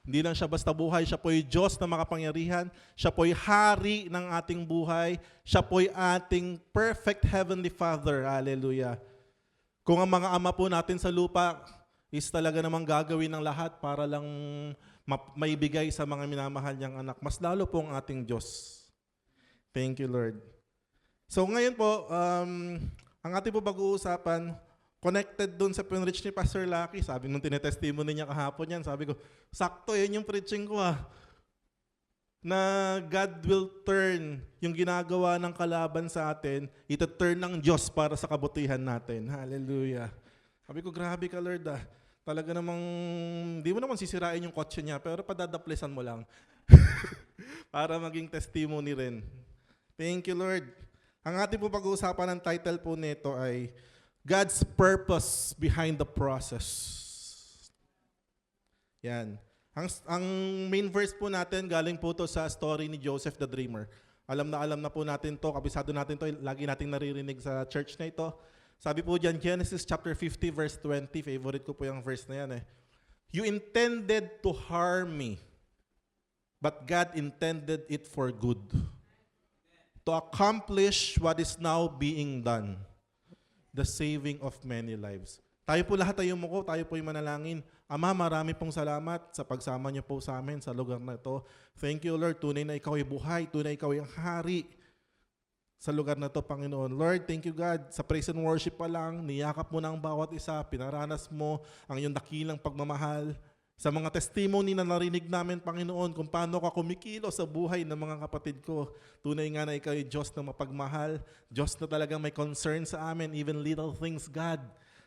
Hindi lang siya basta buhay, siya po'y Diyos na makapangyarihan, siya po'y hari ng ating buhay, siya po'y ating perfect Heavenly Father. Hallelujah. Kung ang mga ama po natin sa lupa is talaga namang gagawin ng lahat para lang maibigay sa mga minamahal niyang anak, mas lalo po ang ating Diyos. Thank you, Lord. So ngayon po, ang ating po pag-uusapan, connected dun sa pinrich ni Pastor Lucky. Sabi nung tinetestimony niya kahapon yan, sabi ko, sakto yun yung preaching ko na God will turn yung ginagawa ng kalaban sa atin, ito turn ng Diyos para sa kabutihan natin. Hallelujah. Sabi ko, grabe ka Lord Talaga namang, di mo naman sisirain yung kotse niya, pero padadaplisan mo lang. Para maging testimony rin. Thank you Lord. Ang ating po pag-uusapan ng title po nito ay God's Purpose Behind the Process. Yan. Ang main verse po natin, galing po to sa story ni Joseph the Dreamer. Alam na po natin to, kabisado natin to, lagi nating naririnig sa church na ito. Sabi po dyan, Genesis chapter 50 verse 20, favorite ko po yung verse na yan You intended to harm me, but God intended it for good, to accomplish what is now being done, the saving of many lives. Tayo po lahat ay umuko, tayo po ay manalangin. Ama, marami pong salamat sa pagsama niyo po sa amin sa lugar na ito. Thank you, Lord. Tunay na ikaw ay buhay. Tunay na ikaw ay ang hari sa lugar na ito, Panginoon. Lord, thank you, God. Sa praise and worship pa lang, niyakap mo na ang bawat isa. Pinaranas mo ang iyong dakilang pagmamahal. Sa mga testimony na narinig namin, Panginoon, kung paano ka kumikilo sa buhay ng mga kapatid ko. Tunay nga na ikaw ay Diyos na mapagmahal. Diyos na talagang may concern sa amin. Even little things, God,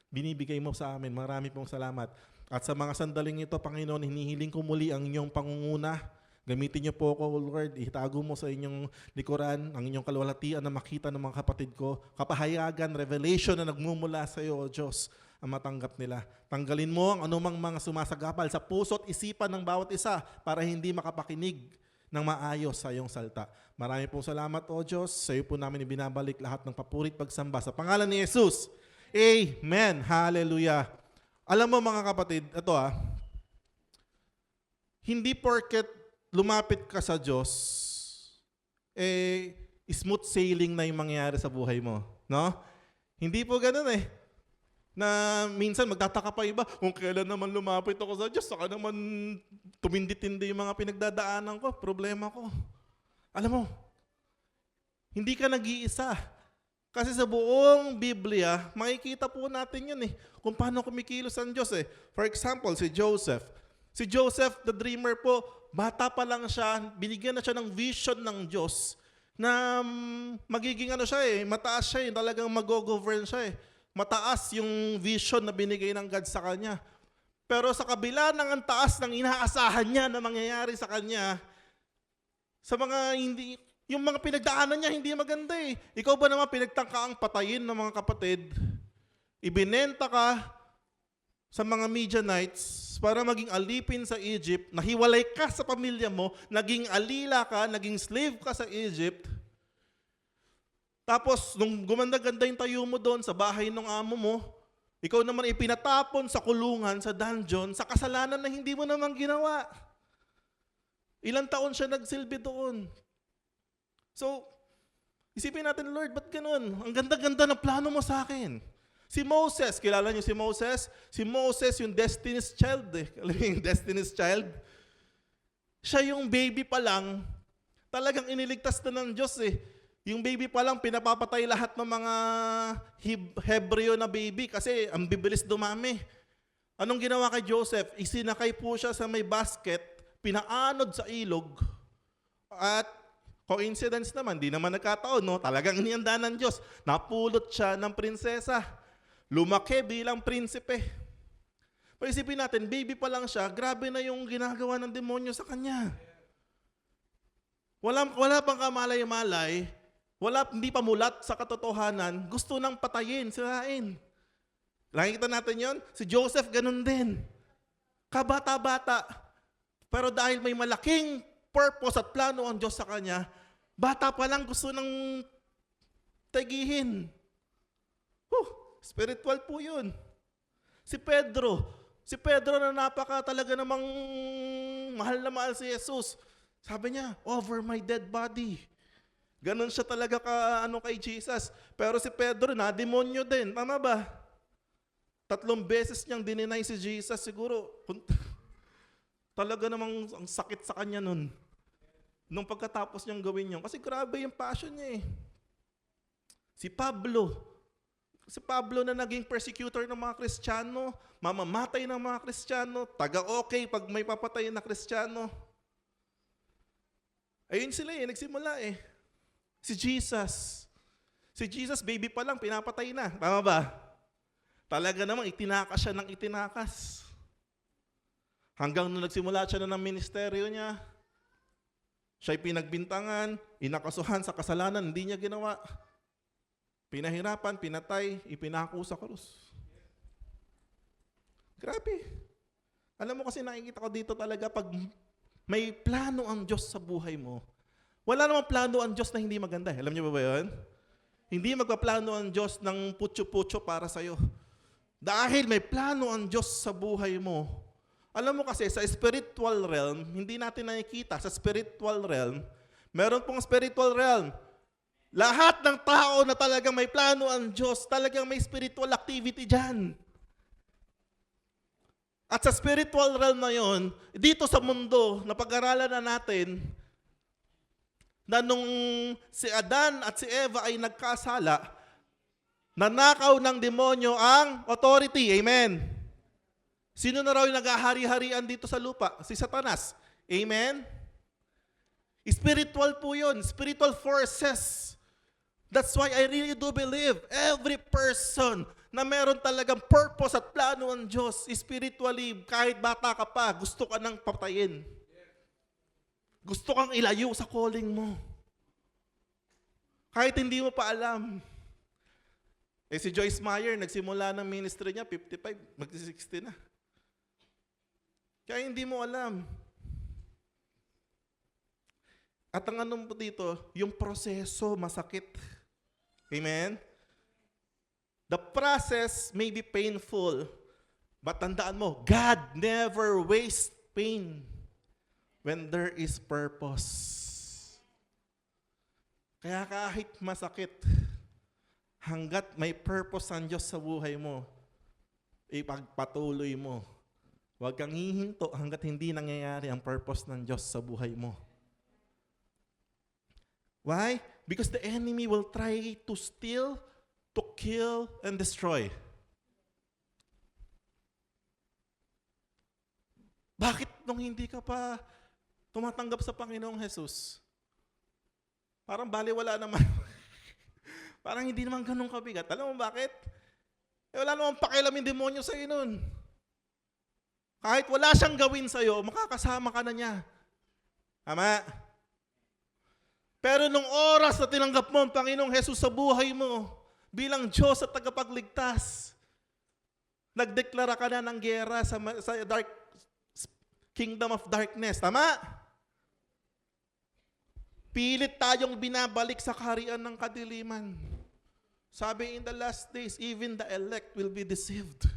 binibigay mo sa amin. Marami pong salamat. At sa mga sandaling ito, Panginoon, hinihiling ko muli ang inyong pangunguna. Gamitin niyo po ako, Lord. Itago mo sa inyong likuran ang inyong kalwalhatian na makita ng mga kapatid ko. Kapahayagan, revelation na nagmumula sa iyo, O Diyos, ang matanggap nila. Tanggalin mo ang anumang mga sumasagapal sa puso at isipan ng bawat isa para hindi makapakinig ng maayos sa iyong salta. Marami pong salamat, O Diyos. Sa iyo po namin ibinabalik lahat ng papurit pagsamba. Sa pangalan ni Jesus, Amen. Hallelujah. Alam mo mga kapatid, ito hindi porket lumapit ka sa Diyos, smooth sailing na yung mangyayari sa buhay mo. No? Hindi po ganun na minsan magtataka pa iba, kung kailan naman lumapit ako sa Diyos, saka naman tumindi-tindi yung mga pinagdadaanan ko, problema ko. Alam mo, hindi ka nag-iisa. Kasi sa buong Biblia, makikita po natin yun kung paano kumikilos ang Diyos For example, si Joseph. Si Joseph, the dreamer po, bata pa lang siya, binigyan na siya ng vision ng Diyos na magiging mataas siya talagang mag-govern siya Mataas yung vision na binigay ng God sa kanya. Pero sa kabila ng ang taas ng inaasahan niya na mangyayari sa kanya, sa mga yung mga pinagdaanan niya hindi maganda Ikaw ba naman pinagtangkaang patayin ng mga kapatid? Ibinenta ka sa mga Midianites para maging alipin sa Egypt, nahiwalay ka sa pamilya mo, naging alila ka, naging slave ka sa Egypt. Tapos, nung gumanda-ganda yung tayo mo doon sa bahay ng amo mo, ikaw naman ipinatapon sa kulungan, sa dungeon, sa kasalanan na hindi mo naman ginawa. Ilang taon siya nagsilbi doon. So, isipin natin, Lord, ba't ganun? Ang ganda-ganda ng plano mo sa akin. Si Moses, kilala niyo si Moses? Si Moses yung Destiny's Child Alam niyo yung Destiny's Child? Siya yung baby pa lang, talagang iniligtas na ng Diyos Yung baby pa lang, pinapapatay lahat ng mga Hebreo na baby kasi ang bibilis dumami. Anong ginawa kay Joseph? Isinakay po siya sa may basket, pinaanod sa ilog, at coincidence naman, di naman nagkataon, talagang inihanda ng Diyos. Napulot siya ng prinsesa. Lumaki bilang prinsipe. Paisipin natin, baby pa lang siya, grabe na yung ginagawa ng demonyo sa kanya. Wala pang kamalay-malay, hindi pa mulat sa katotohanan, gusto nang patayin, sirain. Nakikita natin yon. Si Joseph ganun din. Kabata-bata. Pero dahil may malaking purpose at plano ang Diyos sa kanya, bata pa lang gusto nang tagihin. Spiritual po yun. Si Pedro na napaka talaga namang mahal na mahal si Jesus. Sabi niya, over my dead body. Ganon siya talaga kay Jesus. Pero si Pedro, na-demonyo din. Tama ba? 3 beses niyang dininay si Jesus. Siguro, talaga namang ang sakit sa kanya nun. Nung pagkatapos niyang gawin yun. Kasi grabe yung passion niya eh. Si Pablo na naging persecutor ng mga Kristiyano, mamamatay ng mga Kristiyano, taga-okay pag may papatayin na Kristiyano. Ayun sila nagsimula eh. Si Jesus, baby pa lang, pinapatay na. Tama ba? Talaga namang itinakas siya ng itinakas. Hanggang nung nagsimula siya na ng ministeryo niya, siya'y pinagbintangan, inakasuhan sa kasalanan, hindi niya ginawa. Pinahirapan, pinatay, ipinako sa krus. Grabe. Alam mo kasi nakikita ko dito talaga pag may plano ang Diyos sa buhay mo. Wala namang plano ang Diyos na hindi maganda. Alam niyo ba yun? Hindi magpaplano ang Diyos ng putyo-putyo para sa'yo. Dahil may plano ang Diyos sa buhay mo. Alam mo kasi sa spiritual realm, hindi natin nakikita. Sa spiritual realm, meron pong spiritual realm. Lahat ng tao na talagang may plano ang Diyos, talagang may spiritual activity dyan. At sa spiritual realm na yon, dito sa mundo, napag-aralan na natin, na nung si Adan at si Eva ay nagkasala, nanakaw ng demonyo ang authority. Amen. Sino na raw yung nag-ahari-harian dito sa lupa? Si Satanas. Amen. Spiritual po yun. Spiritual forces. That's why I really do believe every person na meron talagang purpose at plano ng Diyos, spiritually, kahit bata ka pa, gusto ka nang patayin. Gusto kang ilayo sa calling mo. Kahit hindi mo pa alam. Si Joyce Meyer, nagsimula ng ministry niya, 55, mag-60 na. Kaya hindi mo alam. At ang anong po dito, yung proseso masakit. Amen? The process may be painful, but tandaan mo, God never wastes pain when there is purpose. Kaya kahit masakit, hanggat may purpose ang Diyos sa buhay mo, ipagpatuloy mo. Huwag kang hihinto hanggat hindi nangyayari ang purpose ng Diyos sa buhay mo. Why? Because the enemy will try to steal, to kill, and destroy. Bakit nung hindi ka pa tumatanggap sa Panginoong Jesus? Parang baliwala naman. Parang hindi naman ganun kabigat. Alam mo bakit? Wala namang pakialam yung demonyo sa'yo nun. Kahit wala siyang gawin sa'yo, makakasama ka na niya. Tama? Pero nung oras na tinanggap mo ang Panginoong Jesus sa buhay mo, bilang Diyos at tagapagligtas, nagdeklara ka na ng giyera sa dark kingdom of darkness. Tama? Pilit tayong binabalik sa kaharian ng kadiliman. Sabi in the last days, even the elect will be deceived.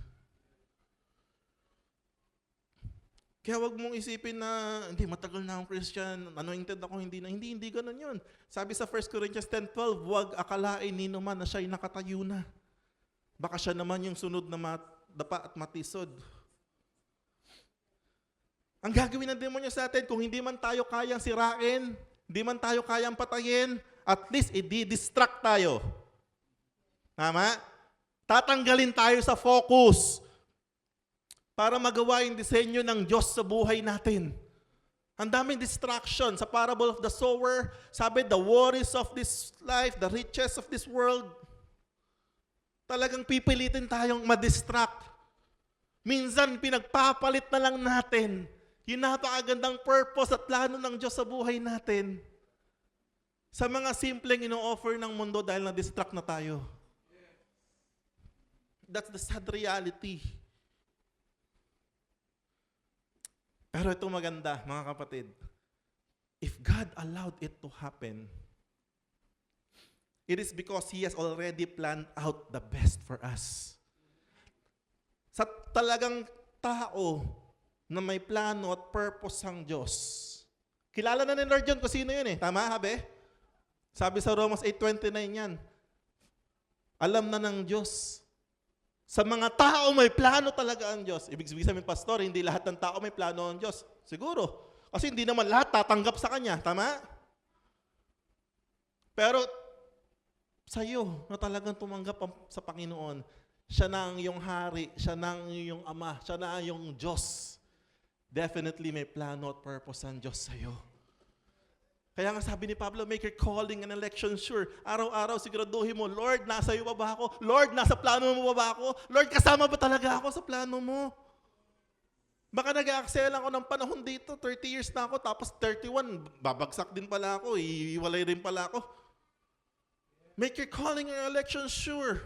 Kaya wag mong isipin na, hindi, matagal na akong Christian, anointed ako, hindi ganun yun. Sabi sa 1 Corinthians 10:12, wag akalain nino man na siya'y nakatayo na. Baka siya naman yung sunod na dapa at matisod. Ang gagawin ng demonyo sa atin, kung hindi man tayo kayang sirain, hindi man tayo kayang patayin, at least i-distract tayo. Tama? Tatanggalin tayo sa focus para magawa yung disenyo ng Diyos sa buhay natin. Ang daming distraction. Sa parable of the sower, sabi, the worries of this life, the riches of this world, talagang pipilitin tayong madistract. Minsan, pinagpapalit na lang natin yung napakagandang purpose at plano ng Diyos sa buhay natin sa mga simpleng ino-offer ng mundo dahil na-distract na tayo. That's the sad reality. Pero ito maganda, mga kapatid. If God allowed it to happen, it is because He has already planned out the best for us. Sa talagang tao, na may plano at purpose ang Diyos. Kilala na ni Lord yun kung sino yun eh. Tama, habe? Sabi sa Romans 8:29 yan. Alam na ng Diyos. Sa mga tao may plano talaga ang Diyos. Ibig sabihin pastor, hindi lahat ng tao may plano ang Diyos. Siguro. Kasi hindi naman lahat tatanggap sa Kanya. Tama? Pero sa'yo na talagang tumanggap sa Panginoon, siya na ang iyong hari, siya na ang iyong ama, siya na ang iyong Diyos. Definitely may plano at purpose ang Diyos sa'yo. Kaya nga sabi ni Pablo, make your calling and election sure. Araw-araw siguraduhin mo, Lord, nasa iyo ba ako? Lord, nasa plano mo ba ako? Lord, kasama ba talaga ako sa plano mo? Baka nag-a-excel ako ng panahon dito, 30 years na ako, tapos 31, babagsak din pala ako, iiwalay rin pala ako. Make your calling and election sure.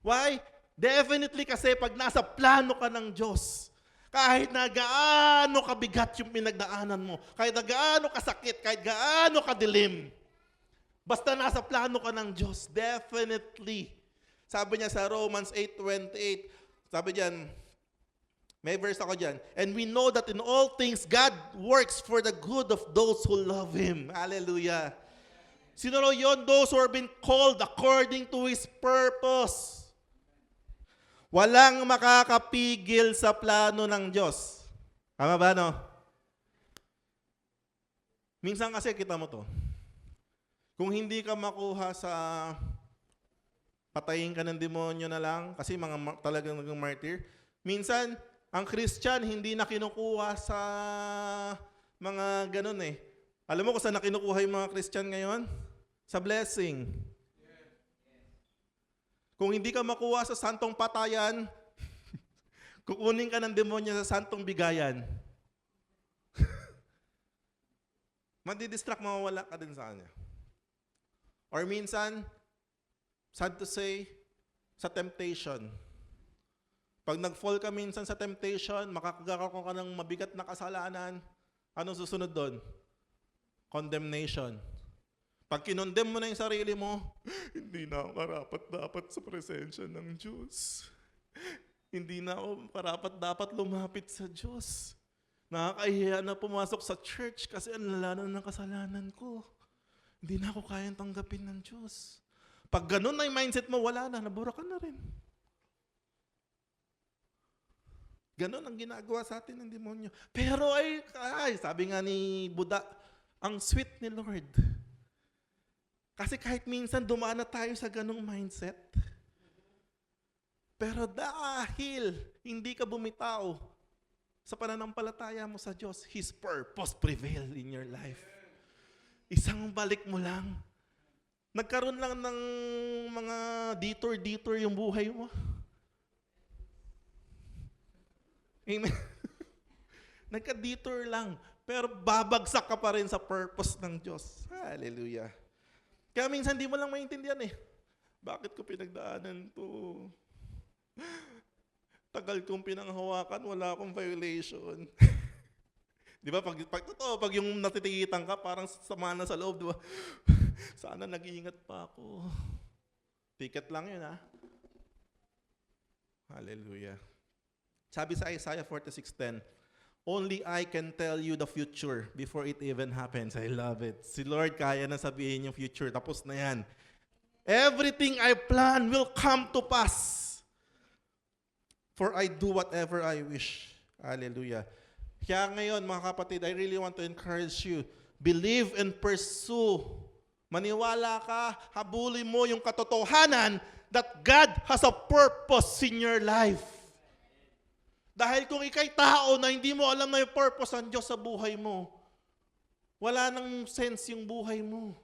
Why? Definitely kasi pag nasa plano ka ng Diyos, kahit na gaano kabigat yung pinagdaanan mo, kahit na gaano kasakit, kahit gaano kadilim, basta nasa plano ka ng Diyos, definitely. Sabi niya sa Romans 8:28, sabi diyan, may verse ako diyan, and we know that in all things God works for the good of those who love Him. Hallelujah. Sino yun? Those who are being called according to His purpose. Walang makakapigil sa plano ng Diyos. Tama ba, no? Minsan kasi kita mo to. Kung hindi ka makuha sa patayin ka ng demonyo na lang, kasi talagang naging martyr, minsan, ang Christian hindi na kinukuha sa mga ganun eh. Alam mo kung saan na kinukuha yung mga Christian ngayon? Sa blessing. Kung hindi ka makuha sa santong patayan, kukunin ka ng demonyo sa santong bigayan. Madidistract, mawawala ka din sa kanya. Or minsan, sad to say, sa temptation. Pag nag-fall ka minsan sa temptation, makakagawa ka ng mabigat na kasalanan, anong susunod doon? Condemnation. Pag kinondem mo na yung sarili mo, hindi na ako karapat-dapat sa presensya ng Diyos. Hindi na ako karapat-dapat lumapit sa Diyos. Nakakahiya na pumasok sa church kasi ang lala na ng kasalanan ko. Hindi na ako kayang tanggapin ng Diyos. Pag ganun na yung mindset mo, wala na, nabura ka na rin. Ganun ang ginagawa sa atin ng demonyo. Pero sabi nga ni Buddha, ang sweet ni Lord. Kasi kahit minsan dumaan na tayo sa ganung mindset, pero dahil hindi ka bumitaw sa pananampalataya mo sa Diyos, His purpose prevail in your life. Isang balik mo lang, nagkaroon lang ng mga detour yung buhay mo. Amen. Nagka-detour lang, pero babagsak ka pa rin sa purpose ng Diyos. Hallelujah. Kaya minsan di mo lang maintindihan eh. Bakit ko pinagdaanan to? Tagal kong pinanghawakan, wala akong violation. Di ba? Pag yung natitigitan ka, parang sama na sa loob, di ba? Sana nag-iingat pa ako. Ticket lang yun, ha? Hallelujah. Sabi sa Isaiah 46:10, only I can tell you the future before it even happens. I love it. Si Lord kaya na sabihin yung future. Tapos na yan. Everything I plan will come to pass. For I do whatever I wish. Hallelujah. Kaya ngayon, mga kapatid, I really want to encourage you. Believe and pursue. Maniwala ka, habulin mo yung katotohanan that God has a purpose in your life. Dahil kung ikay tao na hindi mo alam na yung purpose ng Diyos sa buhay mo, wala nang sense yung buhay mo.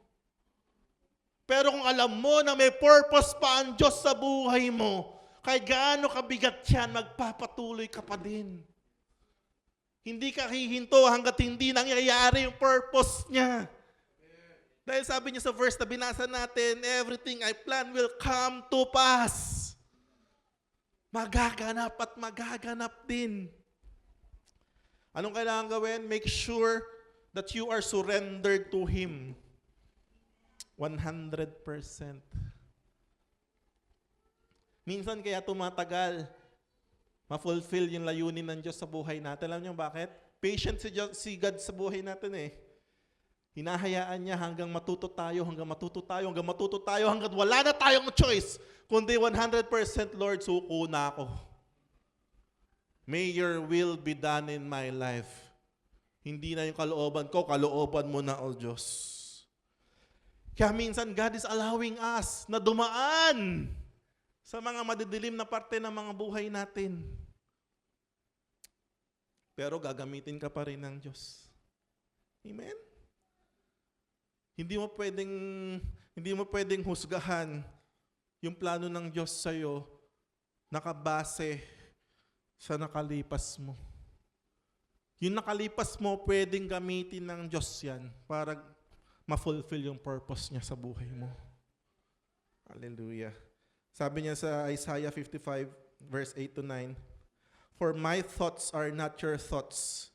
Pero kung alam mo na may purpose pa ang Diyos sa buhay mo, kahit gaano kabigat yan, magpapatuloy ka pa din. Hindi ka hihinto hanggat hindi nangyayari yung purpose niya. Dahil sabi niya sa verse na binasa natin, everything I plan will come to pass. Magaganap at magaganap din. Anong kailangan gawin? Make sure that you are surrendered to Him. 100%. Minsan kaya tumatagal. ma-fulfill yung layunin ng Diyos sa buhay natin. Alam niyo bakit? Patient si God sa buhay natin eh. Hinahayaan niya hanggang matuto tayo, hanggang wala na tayong choice. Kundi 100% Lord, suko na ako. May your will be done in my life. Hindi na yung kalooban ko, kalooban mo na, O Diyos. Kaya minsan God is allowing us na dumaan sa mga madidilim na parte ng mga buhay natin. Pero gagamitin ka pa rin ng Diyos. Amen? Hindi mo pwedeng husgahan yung plano ng Diyos sa'yo nakabase sa nakalipas mo. Yung nakalipas mo, pwedeng gamitin ng Diyos yan para ma-fulfill yung purpose niya sa buhay mo. Hallelujah. Sabi niya sa Isaiah 55, verse 8-9, "For my thoughts are not your thoughts,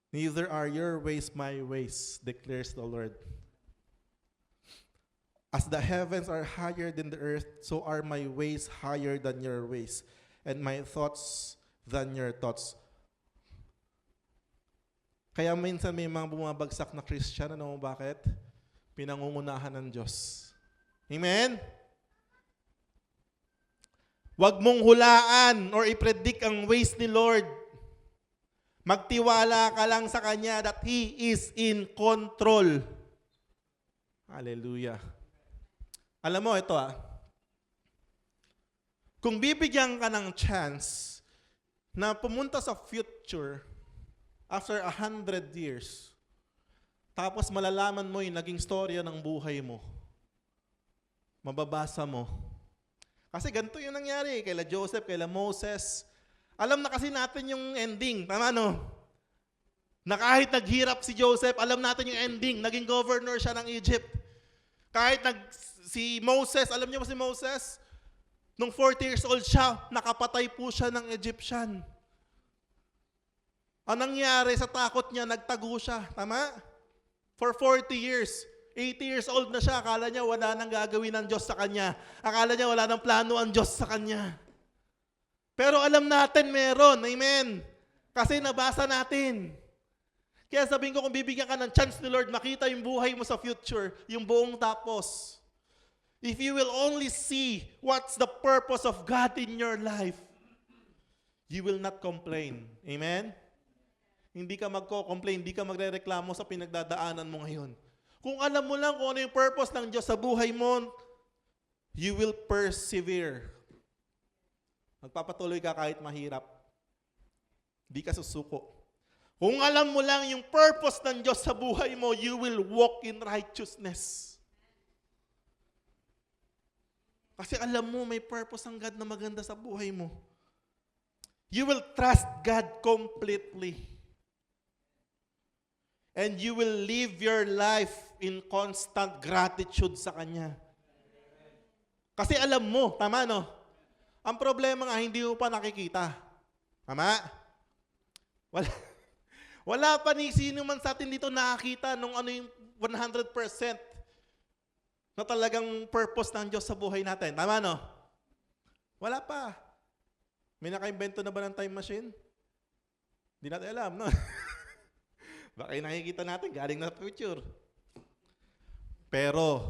neither are your ways my ways, declares the Lord. As the heavens are higher than the earth, so are my ways higher than your ways, and my thoughts than your thoughts." Kaya minsan may mga bumabagsak na Christian, ano mo bakit? Pinangungunahan ng Diyos. Amen? Huwag mong hulaan or i-predict ang ways ni Lord. Magtiwala ka lang sa Kanya that He is in control. Hallelujah. Alam mo, ito kung bibigyan ka ng chance na pumunta sa future after 100 years, tapos malalaman mo yung naging storya ng buhay mo, mababasa mo. Kasi ganito yung nangyari kaila Joseph, kaila Moses. Alam na kasi natin yung ending, tama no? Na kahit naghirap si Joseph, alam natin yung ending, naging governor siya ng Egypt. Kahit si Moses, alam niyo ba si Moses? Nung 40 years old siya, nakapatay po siya ng Egyptian. Ang nangyari sa takot niya, nagtago siya. Tama? For 40 years. 80 years old na siya. Akala niya wala nang gagawin ng Diyos sa kanya. Akala niya wala nang plano ang Diyos sa kanya. Pero alam natin meron. Amen? Kasi nabasa natin. Kaya sabihin ko, kung bibigyan ka ng chance ni Lord, makita yung buhay mo sa future, yung buong tapos. If you will only see what's the purpose of God in your life, you will not complain. Amen? Hindi ka magko-complain, hindi ka magrereklamo sa pinagdadaanan mo ngayon. Kung alam mo lang kung ano yung purpose ng Diyos sa buhay mo, you will persevere. Magpapatuloy ka kahit mahirap. Hindi ka susuko. Kung alam mo lang yung purpose ng Diyos sa buhay mo, you will walk in righteousness. Kasi alam mo, may purpose ang God na maganda sa buhay mo. You will trust God completely. And you will live your life in constant gratitude sa Kanya. Kasi alam mo, tama no? Ang problema nga, hindi mo pa nakikita. Tama? Wala pa ni sino man sa atin dito nakakita nung ano yung 100% na talagang purpose ng Diyos sa buhay natin. Tama no? Wala pa. May naka-invento na ba ng time machine? Hindi natin alam, no? Baka yung nakikita natin, galing na future. Pero,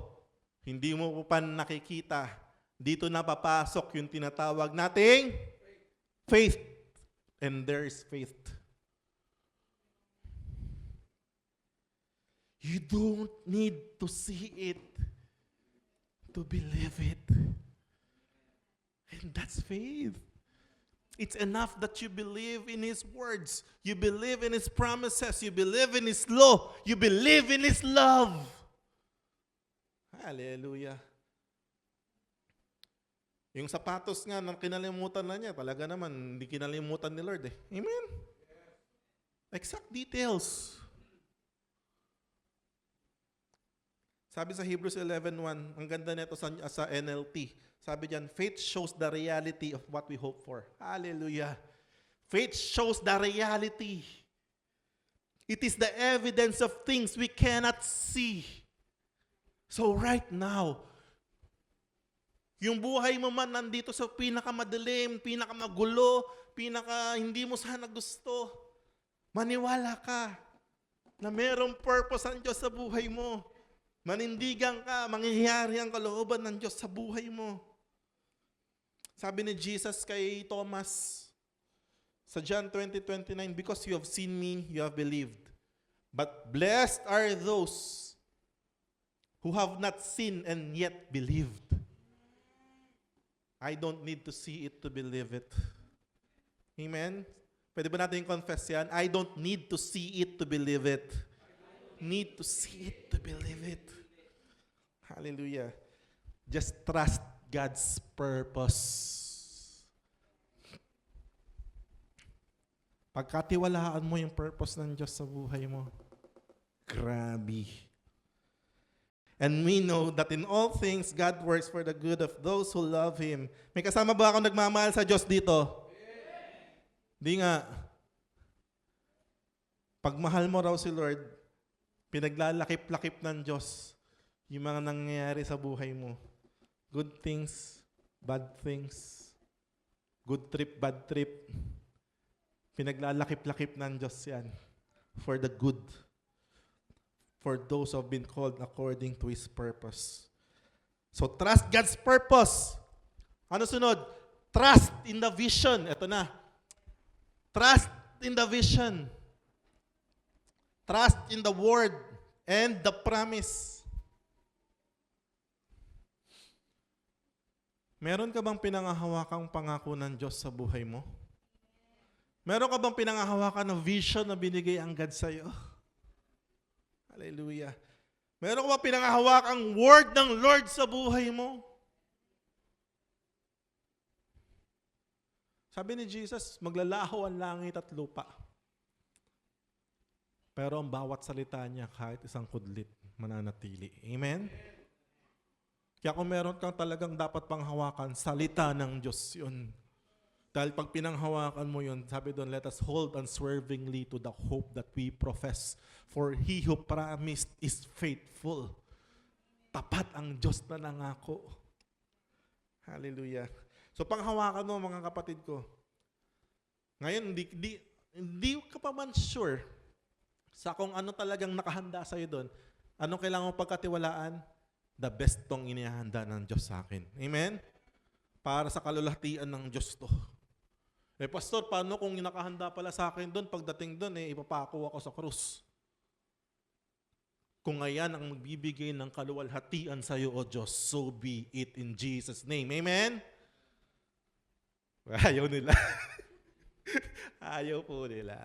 hindi mo pa nakikita, dito na papasok yung tinatawag nating faith. And there is faith. You don't need to see it to believe it. And that's faith. It's enough that you believe in His words. You believe in His promises. You believe in His law. You believe in His love. Hallelujah. Yung sapatos nga, nang kinalimutan na niya, talaga naman, hindi kinalimutan ni Lord eh. Amen? Exact details. Sabi sa Hebrews 11:1, ang ganda nito sa NLT. Sabi diyan, faith shows the reality of what we hope for. Hallelujah. Faith shows the reality. It is the evidence of things we cannot see. So right now, Yung buhay mo man nandito sa pinakamadilim, pinakamagulo, hindi mo sana gusto. Maniwala ka na mayroong purpose ang Diyos sa buhay mo. Manindigan ka, mangyayari ang kalooban ng Diyos sa buhay mo. Sabi ni Jesus kay Thomas sa John 20:29, because you have seen me, you have believed. But blessed are those who have not seen and yet believed. I don't need to see it to believe it. Amen? Pwede ba natin confess yan? I don't need to see it to believe it. Need to see it to believe it. Hallelujah. Just trust God's purpose. Pagkatiwalaan mo yung purpose ng Diyos sa buhay mo, grabe. And we know that in all things, God works for the good of those who love Him. May kasama ba akong nagmamahal sa Diyos dito? Di nga. Pag mahal mo raw si Lord, pinaglalakip-lakip ng Diyos yung mga nangyayari sa buhay mo. Good things, bad things. Good trip, bad trip. Pinaglalakip-lakip ng Diyos yan for the good. For those who have been called according to His purpose. So trust God's purpose. Ano sunod? Trust in the vision. Ito na. Trust in the vision. Trust in the word and the promise. Meron ka bang pinangahawakang pangako ng Diyos sa buhay mo? Meron ka bang pinangahawakan na vision na binigay ang God sa iyo? Hallelujah. Meron ka ba pinangahawak ang word ng Lord sa buhay mo? Sabi ni Jesus, maglalaho ang langit at lupa. Pero ang bawat salita niya, kahit isang kudlit, mananatili. Amen? Kaya kung meron kang talagang dapat panghawakan, salita ng Diyos yun. Dahil pag pinanghawakan mo yun, sabi doon, let us hold unswervingly to the hope that we profess. For He who promised is faithful. Tapat ang Diyos na nangako. Hallelujah. So panghawakan mo mga kapatid ko. Ngayon, hindi ka pa man sure sa kung ano talagang nakahanda sa'yo doon. Anong kailangan mo pagkatiwalaan? The best tong inihanda ng Diyos sa akin. Amen? Para sa kalulahatian ng Diyos to. Pastor, paano kung nakahanda pala sa akin doon, pagdating doon, ipapako ako sa krus? Kung ngayon ang magbibigay ng kaluwalhatian sa iyo, O Diyos, so be it in Jesus' name. Amen? Ayaw nila. Ayaw po nila.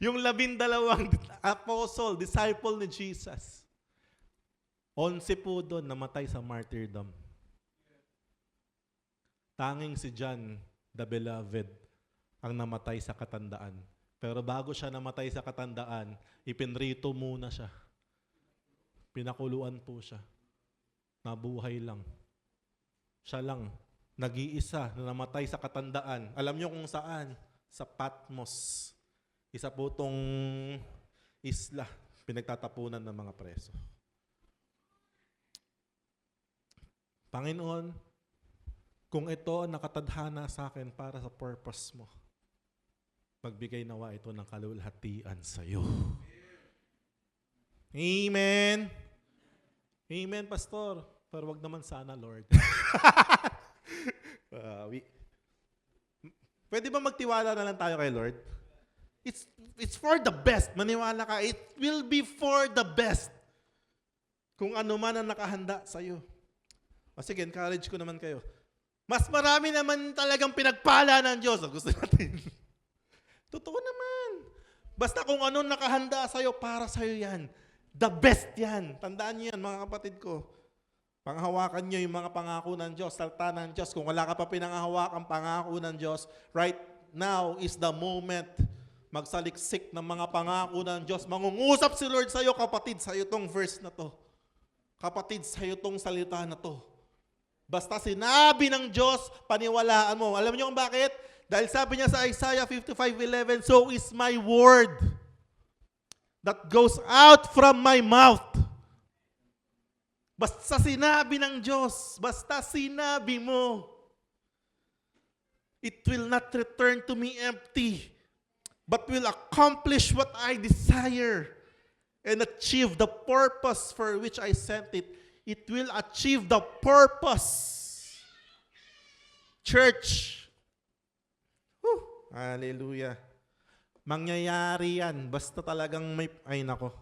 Yung 12 apostle, disciple ni Jesus, 11 po doon namatay sa martyrdom. Tanging si John, the beloved, ang namatay sa katandaan. Pero bago siya namatay sa katandaan, ipinrito muna siya. Pinakuluan po siya. Nabuhay lang. Siya lang, nag-iisa na namatay sa katandaan. Alam niyo kung saan? Sa Patmos. Isa po tong isla, pinagtatapunan ng mga preso. Panginoon, kung ito ang nakatadhana sa akin para sa purpose mo, magbigay nawa ito ng kaluwalhatian sa iyo. Amen. Amen, Pastor. Pero wag naman sana, Lord. Pwede ba magtiwala na lang tayo kay Lord? It's for the best. Maniwala ka. It will be for the best. Kung ano man ang nakahanda sa iyo. O sige, encourage ko naman kayo. Mas marami naman talagang pinagpala ng Diyos. Gusto natin. Totoo naman. Basta kung ano nakahanda sa'yo, para sa'yo yan. The best yan. Tandaan niyo yan, mga kapatid ko. Panghawakan niyo yung mga pangako ng Diyos, salta ng Diyos. Kung wala ka pa pinangahawak ang pangako ng Diyos, right now is the moment magsaliksik ng mga pangako ng Diyos. Mangungusap si Lord sa'yo, kapatid, sa'yo tong verse na to. Kapatid, sa'yo tong salita na to. Basta sinabi ng Diyos, paniwalaan mo. Alam niyo kung bakit? Dahil sabi niya sa Isaiah 55:11, so is my word that goes out from my mouth. Basta sinabi ng Diyos, basta sinabi mo, it will not return to me empty, but will accomplish what I desire and achieve the purpose for which I sent it. It will achieve the purpose. Church. Whew. Hallelujah. Mangyayari yan. Basta talagang may... Ay nako.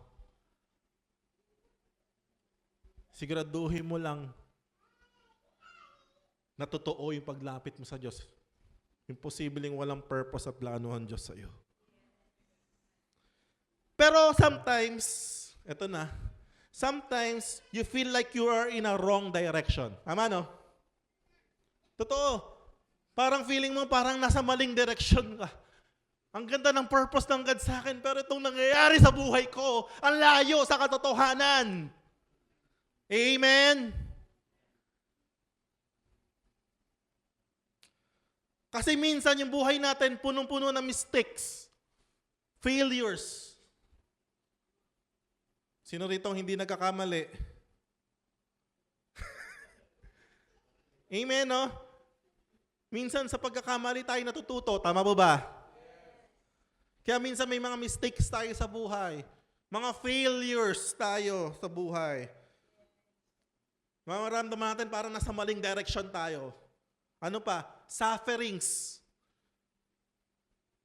Siguraduhin mo lang na totoo yung paglapit mo sa Diyos. Imposibleng walang purpose at plano ang Diyos sa iyo. Pero sometimes, eto na, sometimes you feel like you are in a wrong direction. Tama, no? Totoo. Parang feeling mo parang nasa maling direction ka. Ang ganda ng purpose ng God sa akin, pero itong nangyayari sa buhay ko, ang layo sa katotohanan. Amen? Kasi minsan yung buhay natin punong-puno ng mistakes, failures. Sino rito hindi nagkakamali? Amen, no? Minsan sa pagkakamali tayo natututo. Tama po ba? Kaya minsan may mga mistakes tayo sa buhay. Mga failures tayo sa buhay. Mamaramdaman natin parang nasa maling direction tayo. Ano pa? Sufferings.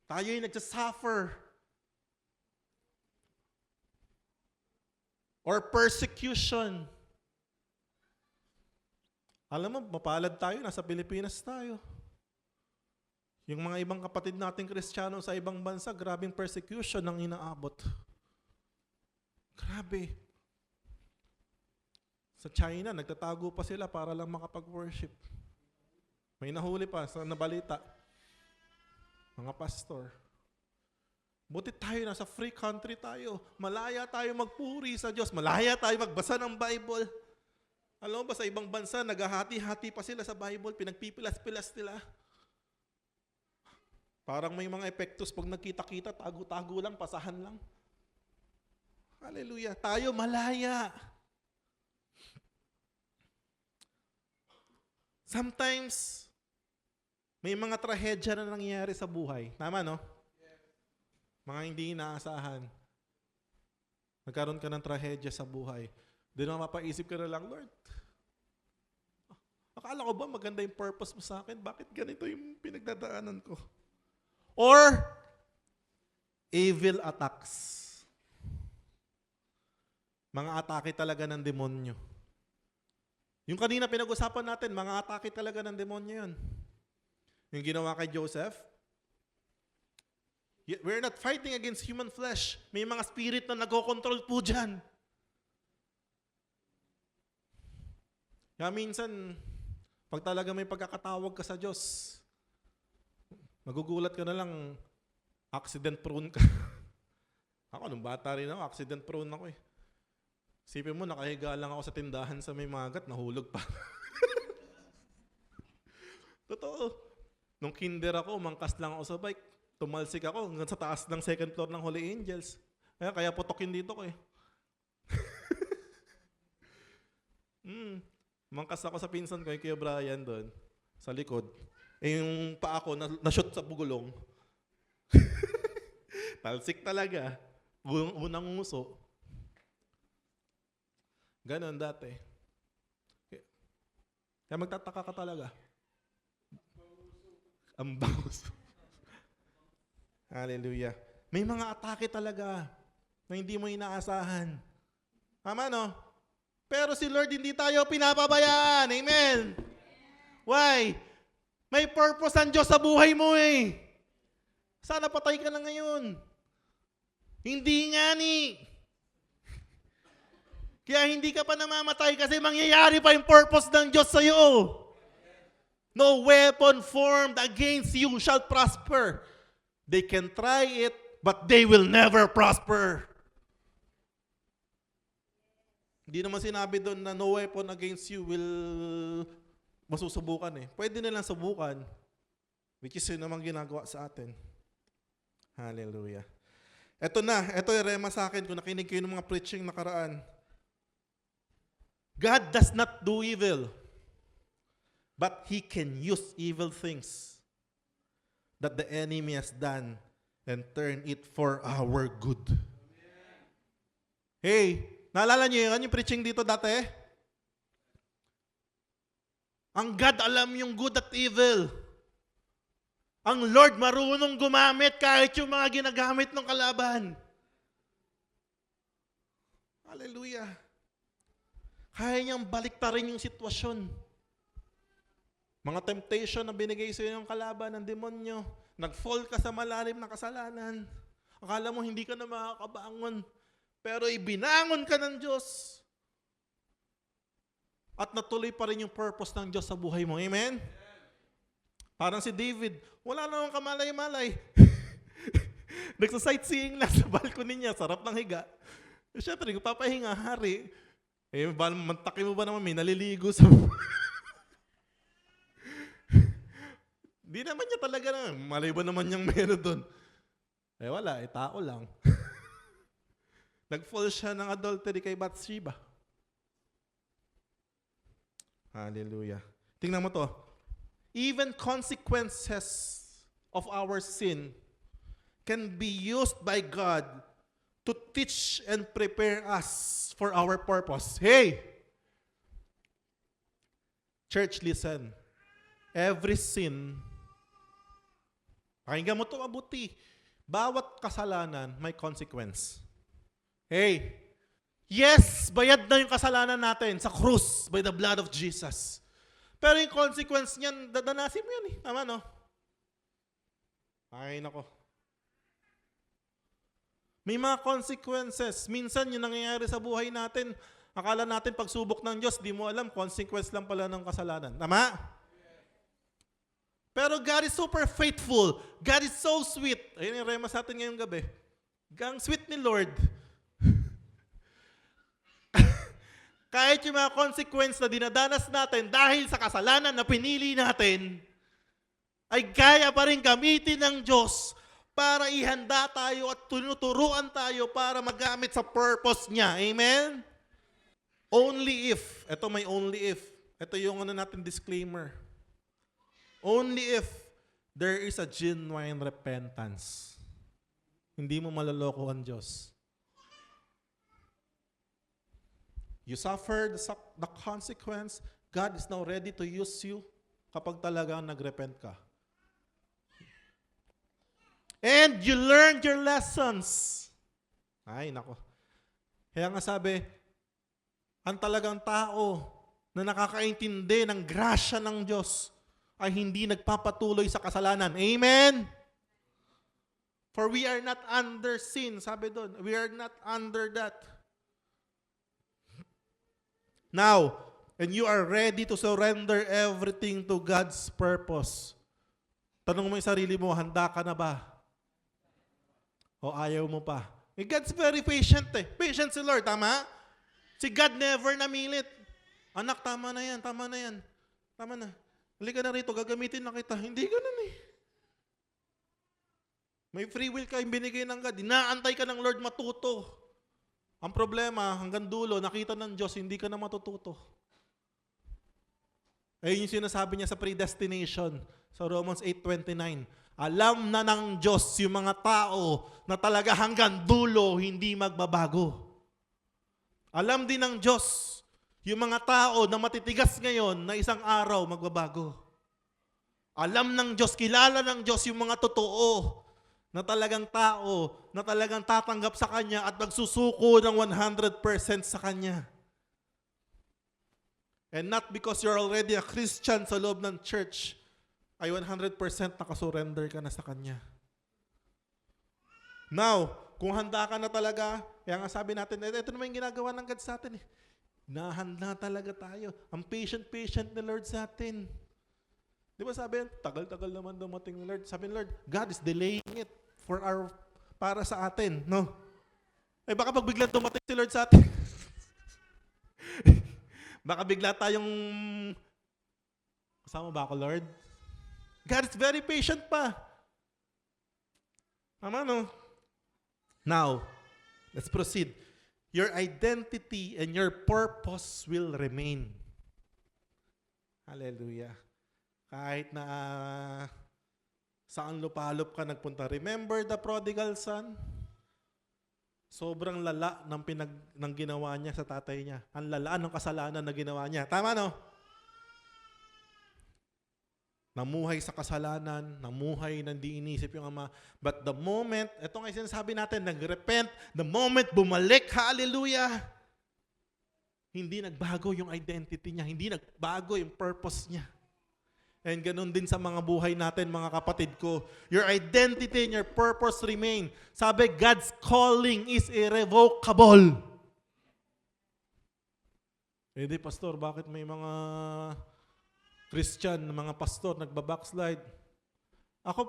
Tayo yung nagsasuffer. Or persecution. Alam mo, mapalad tayo, nasa Pilipinas tayo. Yung mga ibang kapatid nating Kristiyano sa ibang bansa, grabing persecution ang inaabot. Grabe. Sa China, nagtatago pa sila para lang makapag-worship. May nahuli pa sa nabalita. Mga pastor. Buti tayo, nasa free country tayo. Malaya tayo magpuri sa Diyos. Malaya tayo magbasa ng Bible. Alam mo ba, sa ibang bansa, naghahati-hati pa sila sa Bible. Pinagpipilas-pilas nila. Parang may mga epektos pag nagkita-kita, tago-tago lang, pasahan lang. Hallelujah. Tayo malaya. Sometimes, may mga trahedya na nangyayari sa buhay. Tama, no? Mga hindi inaasahan. Nagkaroon ka ng trahedya sa buhay. Doon na mapaisip ka na lang, Lord, akala ko ba maganda yung purpose mo sa akin? Bakit ganito yung pinagdadaanan ko? Or, evil attacks. Mga atake talaga ng demonyo. Yung kanina pinag-usapan natin, mga atake talaga ng demonyo yun. Yung ginawa kay Joseph, we're not fighting against human flesh. May mga spirit na nagko-control po dyan. Kaya minsan, pag talaga may pagkakatawag ka sa Diyos, magugulat ka na lang, accident prone ka. Ako, nung bata rin ako, accident prone ako eh. Sipin mo, nakahiga lang ako sa tindahan sa may magat, nahulog pa. Totoo. Nung kinder ako, umangkas lang ako sa bike. Tumalsik ako hanggang sa taas ng second floor ng Holy Angels. Kaya putokin dito ko eh. Umangkas ako sa pinsan ko, yung Kuya Brian doon, sa likod. Yung paa ko, na-shoot sa bugulong. Talsik talaga. Unang nguso. Ganon dati. Kaya magtataka ka talaga. Ang bangus. Hallelujah. May mga atake talaga na hindi mo inaasahan. Tama, no? Pero si Lord hindi tayo pinapabayaan. Amen? Why? May purpose ang Diyos sa buhay mo eh. Sana patay ka na ngayon. Hindi nga ni. Kaya hindi ka pa namamatay kasi mangyayari pa yung purpose ng Diyos sa iyo. No weapon formed against you shall prosper. They can try it, but they will never prosper. Hindi naman sinabi doon na no weapon against you will masusubukan eh. Pwede nilang subukan, which is yun naman ginagawa sa atin. Hallelujah. Ito yung rema sa akin kung nakinig kayo ng mga preaching nakaraan. God does not do evil, but He can use evil things that the enemy has done and turn it for our good. Hey, naalala niyo yung preaching dito dati? Ang God alam yung good at evil. Ang Lord marunong gumamit kahit yung mga ginagamit ng kalaban. Hallelujah. Kaya niyang baliktarin yung sitwasyon. Mga temptation na binigay sa iyo ng kalaban, ng demonyo. Nag-fall ka sa malalim na kasalanan. Akala mo hindi ka na makakabangon. Pero ibinangon ka ng Diyos. At natuloy pa rin yung purpose ng Diyos sa buhay mo. Amen? Parang si David, wala namang kamalay-malay. Nagsa-sightseeing lang sa balcony niya, sarap ng higa. Siyempre, kung papahinga, hari. Mantakin mo ba naman, may naliligo sa... Di naman niya talaga na, malay ba naman niyang meron doon? Wala, tao lang. Nag-fall siya ng adultery kay Bathsheba. Hallelujah. Tingnan mo to. Even consequences of our sin can be used by God to teach and prepare us for our purpose. Hey! Church, listen. Every sin, pakinggan mo ito mabuti. Bawat kasalanan may consequence. Hey! Yes, bayad na yung kasalanan natin sa krus by the blood of Jesus. Pero yung consequence niyan, dadanasin mo yan eh. Tama, no? Ay, nako. May mga consequences. Minsan yung nangyayari sa buhay natin, akala natin pagsubok ng Diyos, di mo alam, consequence lang pala ng kasalanan. Tama? Pero God is super faithful. God is so sweet. Ayun yung rema sa atin ngayong gabi. Ang sweet ni Lord. Kahit yung mga consequence na dinadanas natin dahil sa kasalanan na pinili natin, ay kaya pa rin gamitin ng Diyos para ihanda tayo at tunuturuan tayo para magamit sa purpose niya. Amen? Only if, ito may only if, ito yung natin disclaimer. Only if there is a genuine repentance. Hindi mo malaloko ang Diyos. You suffer the consequence. God is now ready to use you kapag talagang nagrepent ka. And you learned your lessons. Ay, nako. Kaya nga sabi, ang talagang tao na nakakaintindi ng grasya ng Diyos ay hindi nagpapatuloy sa kasalanan. Amen? For we are not under sin. Sabi doon, we are not under that. Now, and you are ready to surrender everything to God's purpose. Tanong mo yung sarili mo, handa ka na ba? O ayaw mo pa? God's very patient eh. Patient si Lord, tama? Si God never namilit. Anak, tama na yan, tama na yan. Tama na. Halika na rito, gagamitin na kita. Hindi ganun eh. May free will ka yung binigay ng God. Inaantay ka ng Lord matuto. Ang problema, hanggang dulo, nakita ng Diyos, hindi ka na matututo. Ayun yung sinasabi niya sa predestination sa Romans 8:29. Alam na ng Diyos yung mga tao na talaga hanggang dulo hindi magbabago. Alam din ng Diyos yung mga tao na matitigas ngayon na isang araw magbabago. Alam ng Diyos, kilala ng Diyos yung mga totoo na talagang tao, na talagang tatanggap sa Kanya at magsusuko ng 100% sa Kanya. And not because you're already a Christian sa loob ng church, ay 100% nakasurrender ka na sa Kanya. Now, kung handa ka na talaga, kaya nga sabi natin, ito naman yung ginagawa ng God sa atin eh. Nahanda talaga tayo. Ang patient ni Lord sa atin. Di ba sabi, tagal-tagal naman dumating ni Lord. Sabi ni Lord, God is delaying it para sa atin, no? Baka pag bigla dumating si Lord sa atin, baka bigla tayong, kasama ba ako, Lord? God is very patient pa. Tama, no? Now, let's proceed. your identity and your purpose will remain. Hallelujah. Kahit na saan lupalop ka nagpunta. Remember the prodigal son? Sobrang lala ng ginawa niya sa tatay niya. Ang lala ng kasalanan na ginawa niya. Tama, no? Namuhay sa kasalanan, namuhay na hindi inisip yung ama. But the moment, ito nga sinasabi natin, nag-repent, the moment bumalik, hallelujah, hindi nagbago yung identity niya, hindi nagbago yung purpose niya. And ganun din sa mga buhay natin, mga kapatid ko. Your identity and your purpose remain. Sabi, God's calling is irrevocable. Hindi, pastor, bakit may mga Christian, mga pastor, nagbabackslide? Ako,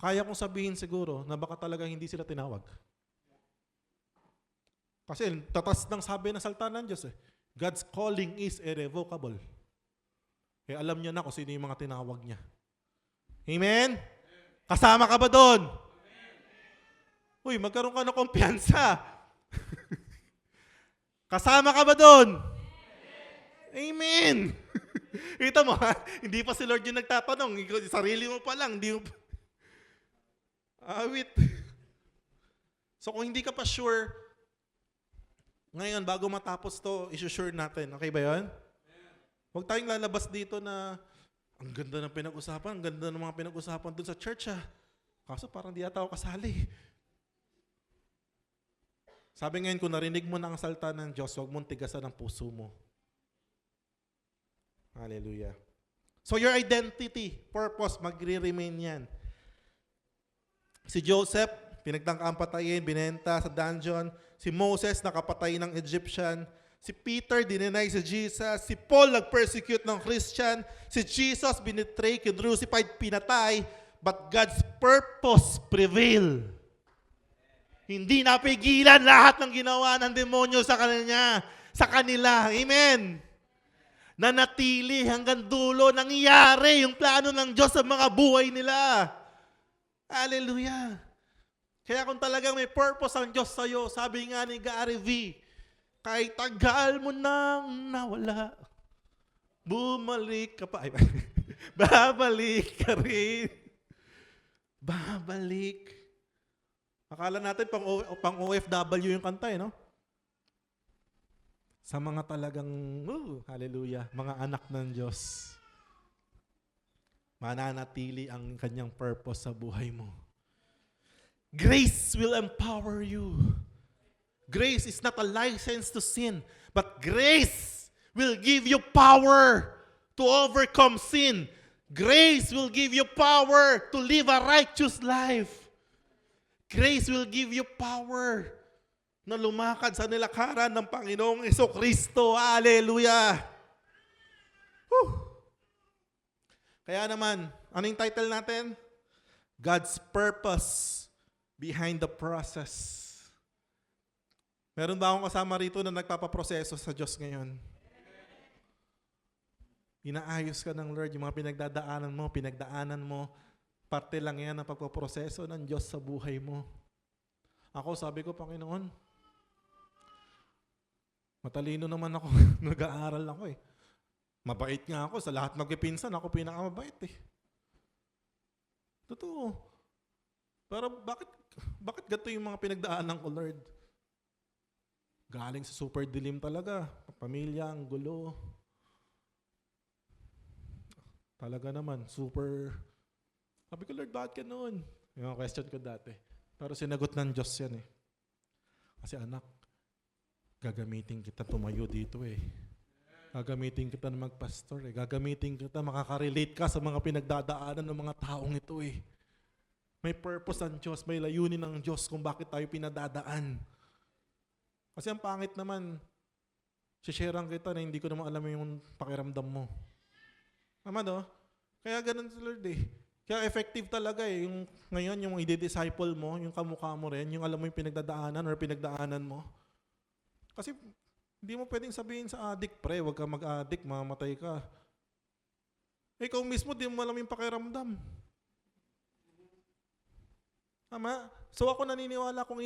kaya kong sabihin siguro na baka talaga hindi sila tinawag. Kasi tatas ng sabi ng salita ng Diyos God's calling is irrevocable. Eh, alam niya na kung sino yung mga tinawag niya. Amen? Kasama ka ba doon? Uy, magkaroon ka ng kumpiyansa. Kasama ka ba doon? Amen! Kita mo, hindi pa si Lord yung nagtatanong. Sarili mo pa lang. Hindi mo awit. So kung hindi ka pa sure, ngayon, bago matapos to, isusure natin. Okay ba yun? Huwag tayong lalabas dito na ang ganda ng pinag-usapan, ang ganda ng mga pinag-usapan dun sa church Kaso parang di ata ako kasali. Sabi ngayon, kung narinig mo na ang salita ng Diyos, huwag mong tigasan ang puso mo. Hallelujah. So your identity, purpose, magre-remain yan. Si Joseph, pinagtangkaan patayin, binenta sa dungeon. Si Moses, nakapatay ng Egyptian. Si Peter, dinenay si Jesus. Si Paul, nag-persecute ng Christian. Si Jesus, binitray, crucified, pinatay. But God's purpose prevail. Hindi napigilan lahat ng ginawa ng demonyo sa kanila. Amen. Nanatili hanggang dulo, nangyari yung plano ng Diyos sa mga buhay nila. Hallelujah. Kaya kung talagang may purpose ang Diyos sa'yo, sabi nga ni Gary V, kahit tagal mo nang nawala, bumalik ka pa. Ay, babalik ka rin. Babalik. Akala natin pang OFW yung kanta no? Sa mga talagang, hallelujah, mga anak ng Diyos, mananatili ang kanyang purpose sa buhay mo. Grace will empower you. Grace is not a license to sin, but grace will give you power to overcome sin. Grace will give you power to live a righteous life. Grace will give you power na lumakad sa nilakaran ng Panginoong Jesucristo. Hallelujah! Whew. Kaya naman, anong title natin? God's Purpose Behind the Process. Meron ba akong kasama rito na nagpapaproseso sa Diyos ngayon? Inaayos ka ng Lord, yung mga pinagdaanan mo, parte lang yan ng pagpaproseso ng Diyos sa buhay mo. Ako, sabi ko, Panginoon, matalino naman ako, nag-aaral ako Mabait nga ako, sa lahat magpipinsan, ako pinakamabait Totoo. Pero bakit ganito yung mga pinagdaanan ko, Lord? Galing sa super dilim talaga. Pamilya, ang gulo. Talaga naman, super. Sabi ko, Lord, bakit ganoon? Yung question ko dati. Pero sinagot ng Diyos yan Kasi anak, gagamitin kita tumayo dito Gagamitin kita na magpastor Gagamitin kita, makaka-relate ka sa mga pinagdadaanan ng mga taong ito May purpose ang Diyos, may layunin ng Diyos kung bakit tayo pinadadaan. Kasi ang pangit naman, sisharean kita na hindi ko naman alam yung pakiramdam mo. Tama no? Kaya ganun si Lord Kaya effective talaga Yung ngayon, yung i-disciple mo, yung kamukha mo rin, yung alam mo yung pinagdadaanan or pinagdaanan mo. Kasi hindi mo pwedeng sabihin sa addict, pre, huwag ka mag-addict, mamamatay ka. Ikaw mismo, di mo alam yung pakiramdam. Tama? So ako naniniwala kung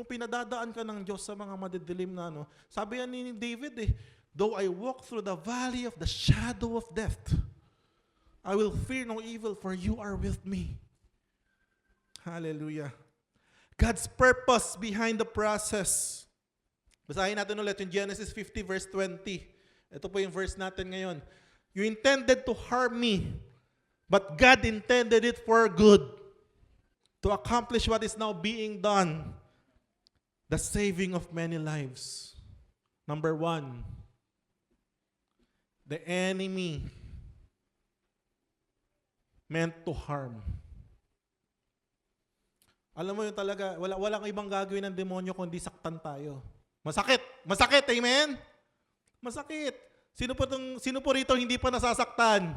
pinadadaan ka ng Diyos sa mga madidilim na ano, sabi yan ni David eh, though I walk through the valley of the shadow of death, I will fear no evil, for you are with me. Hallelujah. God's purpose behind the process. Basahin natin ulit yung Genesis 50 verse 20. Ito po yung verse natin ngayon. You intended to harm me, but God intended it for good, to accomplish what is now being done, the saving of many lives. Number 1, the enemy meant to harm. Alam mo yun talaga, walang ibang gagawin ng demonyo kundi saktan tayo. Masakit! Masakit, amen? Masakit. Sino po rito hindi pa nasasaktan?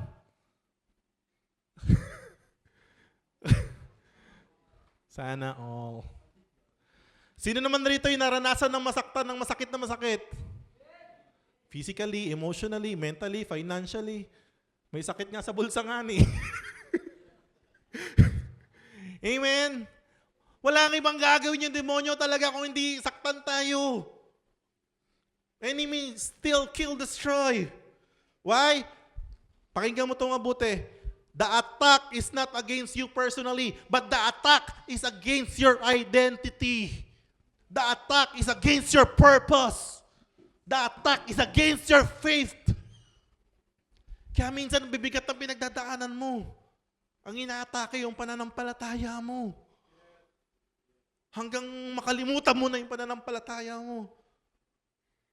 Sana all. Sino naman rito yung naranasan ng masaktan ng masakit na masakit? Physically, emotionally, mentally, financially. May sakit nga sa bulsa nga ni. Amen? Wala kang ibang gagawin yung demonyo talaga kung hindi saktan tayo. Enemy still kill, destroy. Why? Pakinggan mo itong mabuti. The attack is not against you personally, but the attack is against your identity. The attack is against your purpose. The attack is against your faith. Kaya minsan bibigat ang pinagdadaanan mo. Ang inaatake yung pananampalataya mo. Hanggang makalimutan mo na yung pananampalataya mo.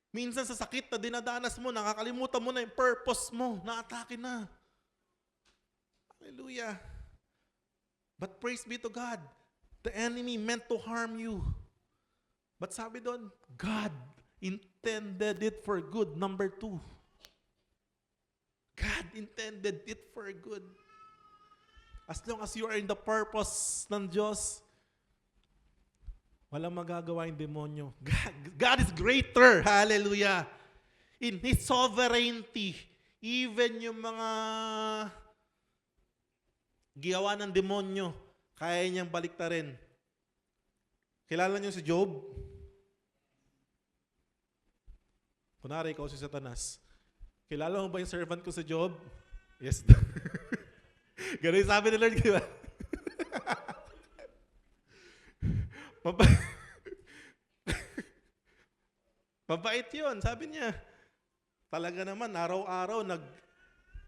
Minsan sa sakit na dinadanas mo, nakakalimutan mo na yung purpose mo. Naatake na. Hallelujah. But praise be to God. The enemy meant to harm you. But sabi doon, God intended it for good. Number 2. God intended it for good. As long as you are in the purpose ng Diyos, walang magagawa yung demonyo. God is greater. Hallelujah. In His sovereignty, even yung mga giyawa ng demonyo, kaya niyang baliktarin. Kilala niyo si Job? Kunwari, ikaw si Satanas. Kilala mo ba yung servant ko si Job? Yes. Ganun yung sabi ni Lord, di ba? Mabait yun, sabi niya. Talaga naman, araw-araw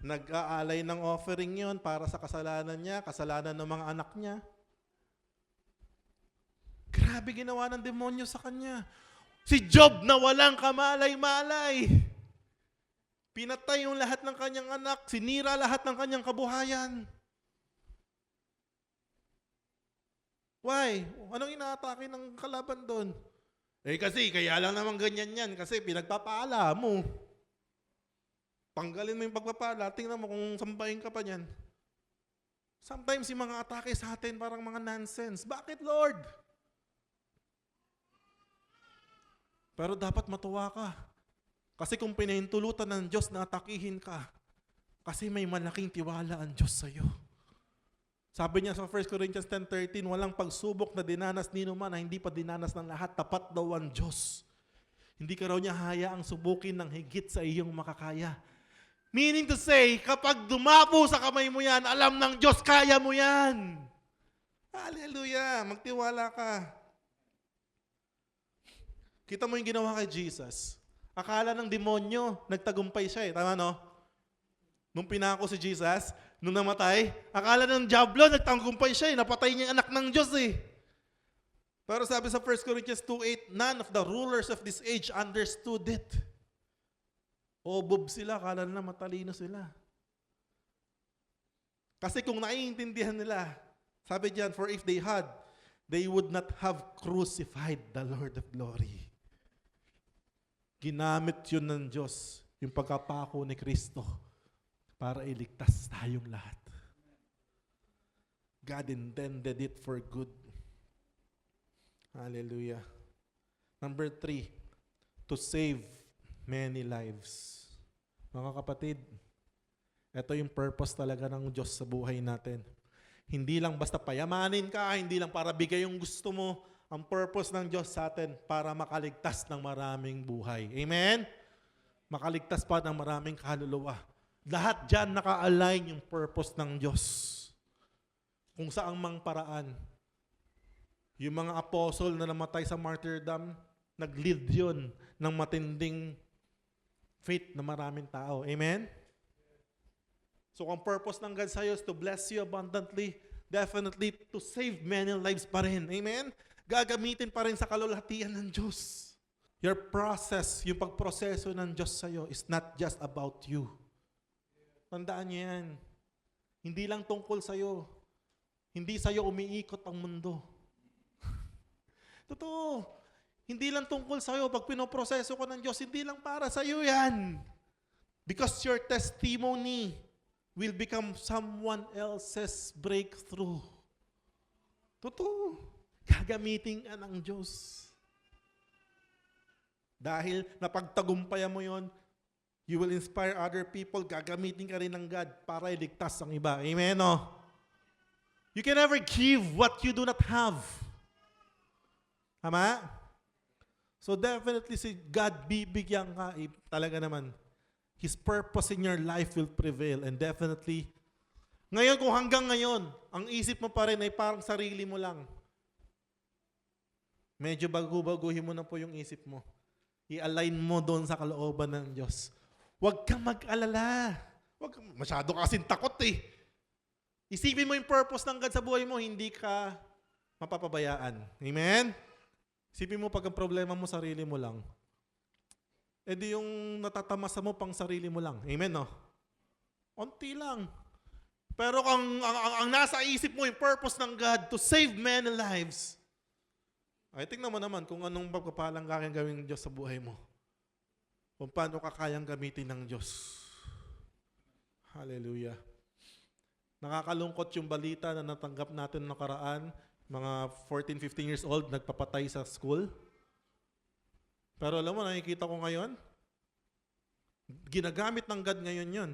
nag-aalay ng offering yun para sa kasalanan niya, kasalanan ng mga anak niya. Grabe ginawa ng demonyo sa kanya. Si Job na walang kamalay-malay. Pinatay yung lahat ng kanyang anak, sinira lahat ng kanyang kabuhayan. Why? Anong inaatake ng kalaban doon? Kasi kaya lang naman ganyan yan kasi pinagpapaala mo. Tanggalin mo yung pagpapala, tingnan mo kung sampahin ka pa niyan. Sometimes yung mga atake sa atin parang mga nonsense. Bakit, Lord? Pero dapat matuwa ka. Kasi kung pinahintulutan ng Diyos na atakihin ka, kasi may malaking tiwala ang Diyos sa iyo. Sabi niya sa 1 Corinthians 10:13, walang pagsubok na dinanas nino man na hindi pa dinanas ng lahat, tapat daw ang Diyos. Hindi ka raw niya hayaang subukin ng higit sa iyong makakaya. Meaning to say, kapag dumapo sa kamay mo yan, alam ng Diyos, kaya mo yan. Hallelujah! Magtiwala ka. Kita mo yung ginawa kay Jesus. Akala ng demonyo, nagtagumpay siya eh. Tama no? Nung pinako si Jesus, nung namatay, akala ng diablo, nagtagumpay siya eh. Napatay niya yung anak ng Diyos eh. Pero sabi sa 1 Corinthians 2:8, none of the rulers of this age understood it. Bob sila, akala nila matalino sila. Kasi kung naiintindihan nila, sabi diyan, for if they had, they would not have crucified the Lord of glory. Ginamit yun ng Diyos, yung pagkapako ni Kristo, para iligtas tayong lahat. God intended it for good. Hallelujah. Number 3, to save many lives. Mga kapatid, ito yung purpose talaga ng Diyos sa buhay natin. Hindi lang basta payamanin ka, hindi lang para bigay yung gusto mo. Ang purpose ng Diyos sa atin para makaligtas ng maraming buhay. Amen? Makaligtas pa ng maraming kaluluwa. Lahat dyan naka-align yung purpose ng Diyos. Kung saang mang paraan. Yung mga apostle na namatay sa martyrdom, nag-lead yun ng matinding faith na maraming tao. Amen? So kung purpose ng God sa'yo is to bless you abundantly, definitely to save many lives pa rin. Amen? Gagamitin pa rin sa kalulhatian ng Diyos. Your process, yung pagproseso ng Diyos sa'yo is not just about you. Tandaan niyo yan. Hindi lang tungkol sa'yo. Hindi sa'yo umiikot ang mundo. Totoo. Hindi lang tungkol sa'yo. Pag pinoproseso ko ng Diyos, hindi lang para sa'yo yan. Because your testimony will become someone else's breakthrough. Totoo. Gagamitin ka ng Diyos. Dahil napagtagumpayan mo yon, you will inspire other people, gagamitin ka rin ng God para iligtas ang iba. Amen, no? You can never give what you do not have. Tama? So definitely si God bibigyan ka, talaga naman. His purpose in your life will prevail and definitely, ngayon kung hanggang ngayon, ang isip mo pa rin ay parang sarili mo lang. Medyo baguhin mo na po yung isip mo. I-align mo doon sa kalooban ng Diyos. Huwag kang mag-alala. Masyado kasing takot eh. Isipin mo yung purpose ng God sa buhay mo, hindi ka mapapabayaan. Amen? Isipin mo pag ang problema mo, sarili mo lang. E di yung natatamasa mo pang sarili mo lang. Amen, no? Unti lang. Pero ang nasa isip mo, yung purpose ng God to save many lives, ay tingnan mo naman kung anong pagpapalang kayang gawin ng Diyos sa buhay mo. Kung paano ka kayang gamitin ng Diyos. Hallelujah. Nakakalungkot yung balita na natanggap natin noong nakaraan, mga 14, 15 years old, nagpapatay sa school. Pero alam mo, nakikita ko ngayon, ginagamit ng God ngayon yun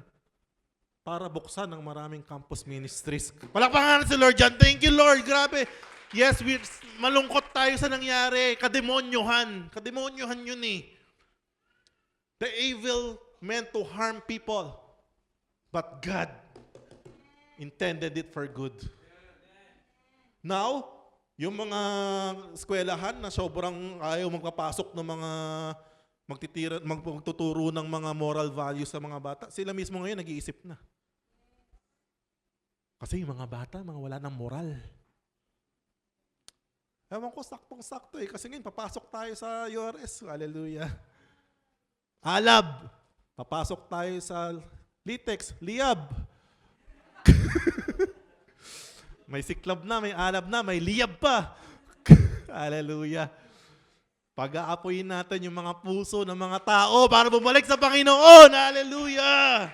para buksan ng maraming campus ministries. Palakpakan si Lord dyan. Thank you, Lord. Grabe. Yes, malungkot tayo sa nangyari. Kademonyohan. Kademonyohan yun eh. The evil meant to harm people. But God intended it for good. Now, yung mga eskwelahan na sobrang ayaw magpapasok ng mga magtuturo ng mga moral values sa mga bata, sila mismo ngayon nag-iisip na. Kasi yung mga bata, mga wala ng moral. Ewan ko, saktong-sakto eh. Kasi ngayon, papasok tayo sa URS. Hallelujah. Alab. Papasok tayo sa Litex. Liab. May siklab na, may alab na, may liab pa. Hallelujah. Pag-aapoyin natin yung mga puso ng mga tao para bumalik sa Panginoon. Hallelujah.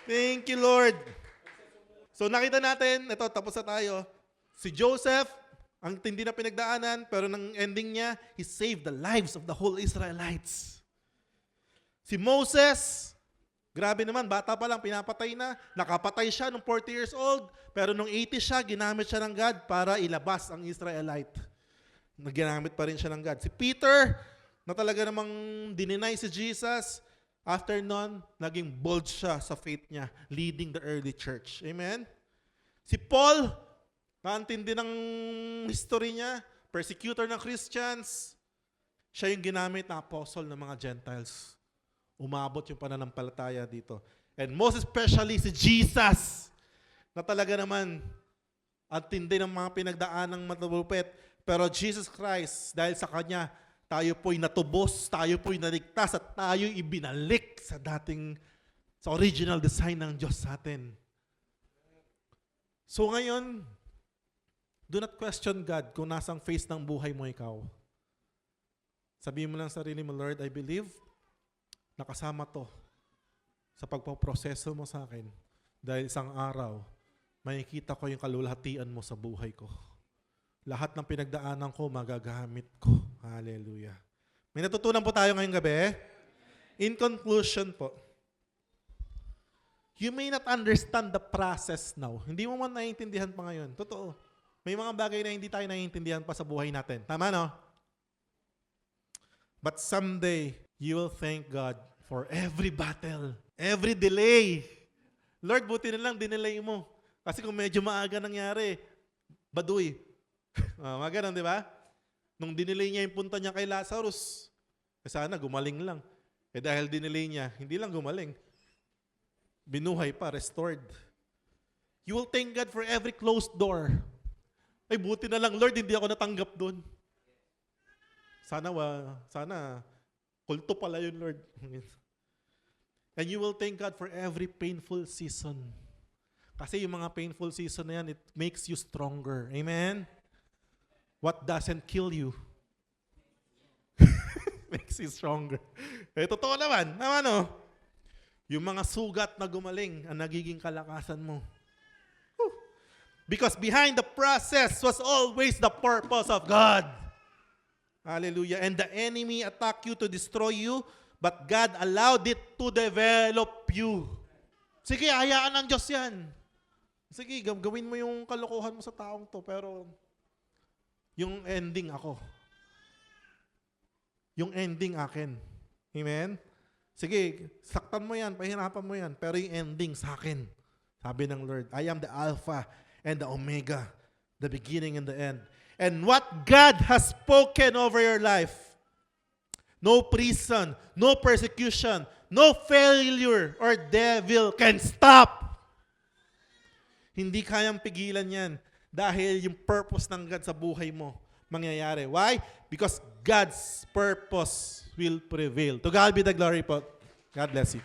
Thank you, Lord. So nakita natin, ito, tapos na tayo. Si Joseph, ang tindi na pinagdaanan, pero ng ending niya, he saved the lives of the whole Israelites. Si Moses, grabe naman, bata pa lang, pinapatay na. Nakapatay siya nung 40 years old, pero nung 80 siya, ginamit siya ng God para ilabas ang Israelite. Ginamit pa rin siya ng God. Si Peter, na talaga namang dininay si Jesus, after nun, naging bold siya sa faith niya, leading the early church. Amen? Si Paul, naantindi ng history niya, persecutor ng Christians, siya yung ginamit na apostle ng mga Gentiles. Umabot yung pananampalataya dito. And most especially si Jesus, na talaga naman, antindi ng mga pinagdaanang matalupit, pero Jesus Christ, dahil sa Kanya, tayo po'y natubos, tayo po'y naligtas, at tayo ibinalik sa original design ng Diyos sa atin. So ngayon, do not question God kung nasang phase ng buhay mo ikaw. Sabihin mo lang sa sarili mo, Lord, I believe, nakasama to sa pagpaproseso mo sa akin. Dahil isang araw, makikita ko yung kalulhatian mo sa buhay ko. Lahat ng pinagdaanan ko, magagamit ko. Hallelujah. May natutunan po tayo ngayong gabi. In conclusion po, You may not understand the process now. Hindi mo man naiintindihan pa ngayon. Totoo. May mga bagay na hindi tayo naiintindihan pa sa buhay natin. Tama, no? But someday, you will thank God for every battle, every delay. Lord, buti na lang, dinelay mo. Kasi kung medyo maaga nangyari, baduy. Mga ganun, di ba? Nung dinelay niya yung punta niya kay Lazarus, sana gumaling lang. Dahil dinelay niya, hindi lang gumaling. Binuhay pa, restored. You will thank God for every closed door. Ay, buti na lang, Lord, hindi ako natanggap doon. Sana kulto pala yun, Lord. And you will thank God for every painful season. Kasi yung mga painful season na yan, it makes you stronger. Amen? What doesn't kill you makes you stronger. Totoo naman. Naman, no? Yung mga sugat na gumaling ang nagiging kalakasan mo. Because behind the process was always the purpose of God. Hallelujah. And the enemy attacked you to destroy you, but God allowed it to develop you. Sige, hayaan ng Diyos yan. Sige, gawin mo yung kalokohan mo sa taong to, pero yung ending ako. Yung ending akin. Amen? Sige, saktan mo yan, pahirapan mo yan, pero yung ending sa akin. Sabi ng Lord, I am the Alpha and the Omega, the beginning and the end. And what God has spoken over your life, no prison, no persecution, no failure or devil can stop. Hindi kayang pigilan yan dahil yung purpose ng God sa buhay mo mangyayari. Why? Because God's purpose will prevail. To God be the glory po. God bless you.